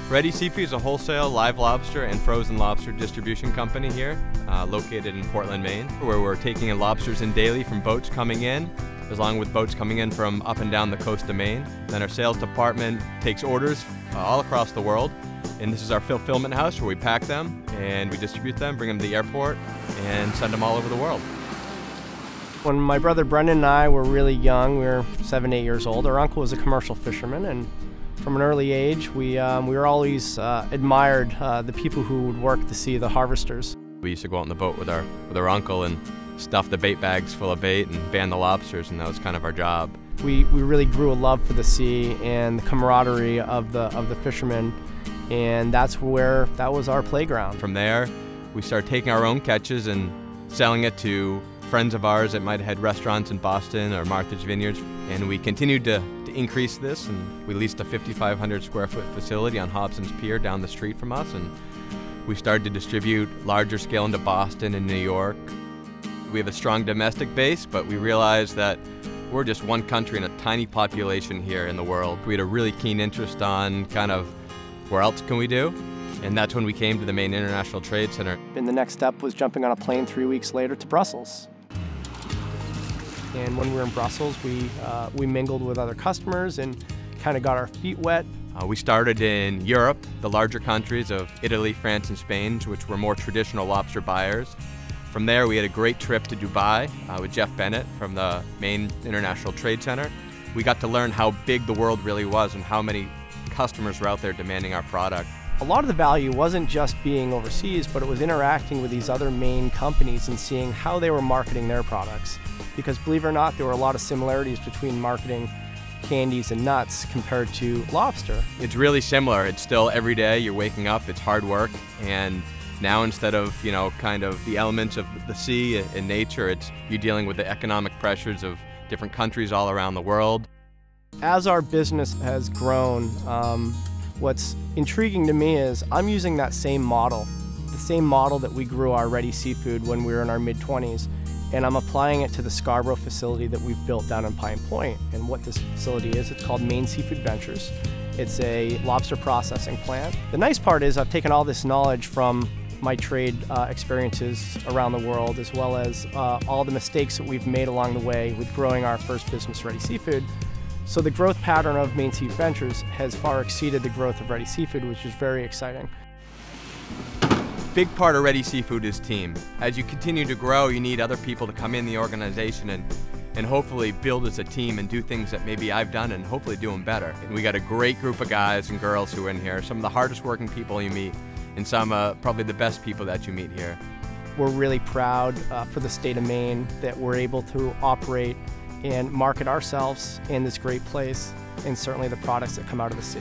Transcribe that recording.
Ready Seafood is a wholesale live lobster and frozen lobster distribution company here, located in Portland, Maine, where we're taking in lobsters in daily from boats coming in, along with boats coming in from up and down the coast of Maine. Then our sales department takes orders all across the world, and this is our fulfillment house where we pack them and we distribute them, bring them to the airport, and send them all over the world. When my brother Brendan and I were really young, we were 7, 8 years old, our uncle was a commercial fisherman, and from an early age, we were always admired the people who would work to see the harvesters. We used to go out on the boat with our uncle and stuff the bait bags full of bait and ban the lobsters, and that was kind of our job. We really grew a love for the sea and the camaraderie of the fishermen, and that was our playground. From there, we started taking our own catches and selling it to friends of ours that might have had restaurants in Boston or Martha's Vineyards, and we continued to increase this, and we leased a 5,500 square foot facility on Hobson's Pier down the street from us, and we started to distribute larger scale into Boston and New York. We have a strong domestic base, but we realized that we're just one country and a tiny population here in the world. We had a really keen interest on kind of where else can we do, and that's when we came to the Maine International Trade Center. And the next step was jumping on a plane 3 weeks later to Brussels. And when we were in Brussels, we mingled with other customers and kind of got our feet wet. We started in Europe, the larger countries of Italy, France, and Spain, which were more traditional lobster buyers. From there, we had a great trip to Dubai with Jeff Bennett from the Maine International Trade Center. We got to learn how big the world really was and how many customers were out there demanding our product. A lot of the value wasn't just being overseas, but it was interacting with these other Maine companies and seeing how they were marketing their products. Because believe it or not, there were a lot of similarities between marketing candies and nuts compared to lobster. It's really similar. It's still every day you're waking up, it's hard work, and now instead of, kind of the elements of the sea and nature, you're dealing with the economic pressures of different countries all around the world. As our business has grown, what's intriguing to me is I'm using that same model, the same model that we grew our Ready Seafood when we were in our mid-20s, and I'm applying it to the Scarborough facility that we've built down in Pine Point. And what this facility is, it's called Maine Seafood Ventures. It's a lobster processing plant. The nice part is I've taken all this knowledge from my trade experiences around the world, as well as all the mistakes that we've made along the way with growing our first business, Ready Seafood. So the growth pattern of Maine Seafood Ventures has far exceeded the growth of Ready Seafood, which is very exciting. Big part of Ready Seafood is team. As you continue to grow, you need other people to come in the organization and hopefully build as a team and do things that maybe I've done and hopefully do them better. And we got a great group of guys and girls who are in here, some of the hardest working people you meet, and some probably the best people that you meet here. We're really proud for the state of Maine that we're able to operate and market ourselves in this great place, and certainly the products that come out of the sea.